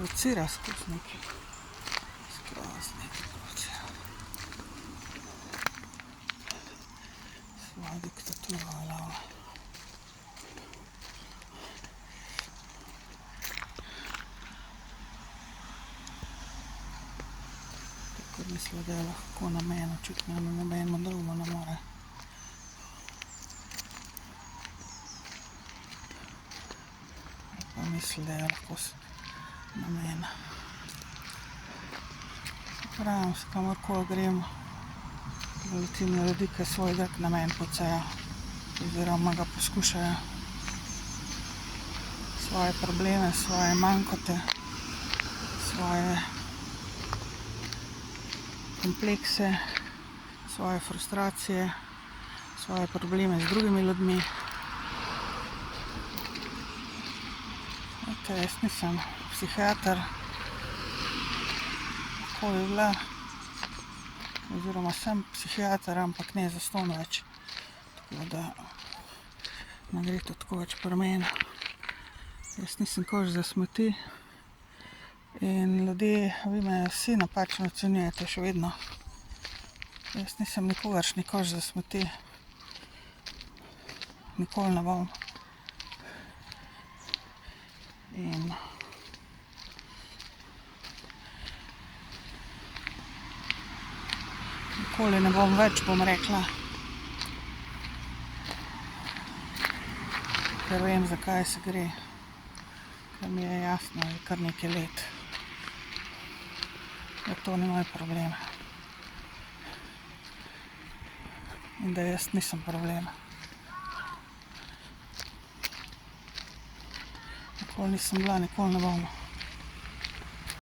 Provocira skozi nekaj. Skroz nekaj provocira. Svojo diktaturo uveljavlja. Tako misli, da je lahko na meni, očitno na nobenemu drugemu ne more. Pa misli, da je lahko na meni. Pravim se, kamorkoli gremo, letim na ljudi, ki svoj drg na meni pocejo, oziroma ga poskušajo. Svoje probleme, svoje manjkote, svoje komplekse, svoje frustracije, svoje probleme z drugimi ljudmi. Jaz nisem psihiater, lahko bi bila, oziroma sem psihiater, ampak ne zastonj več. Tako da ne gre to tako več pri meni. Jaz nisem koš za smeti in ljudje, vi me vsi napačno ocenjujete še vedno. Jaz nisem nikogaršnji koš za smeti. Nikoli ne bom. In nikoli ne bom več, bom rekla. Ker vem, zakaj se gre. Ker mi je jasno, je kar nekaj let. Da to ni moj problem. In da jaz nisem problem. Nikoli nisem bila, nikoli ne bom.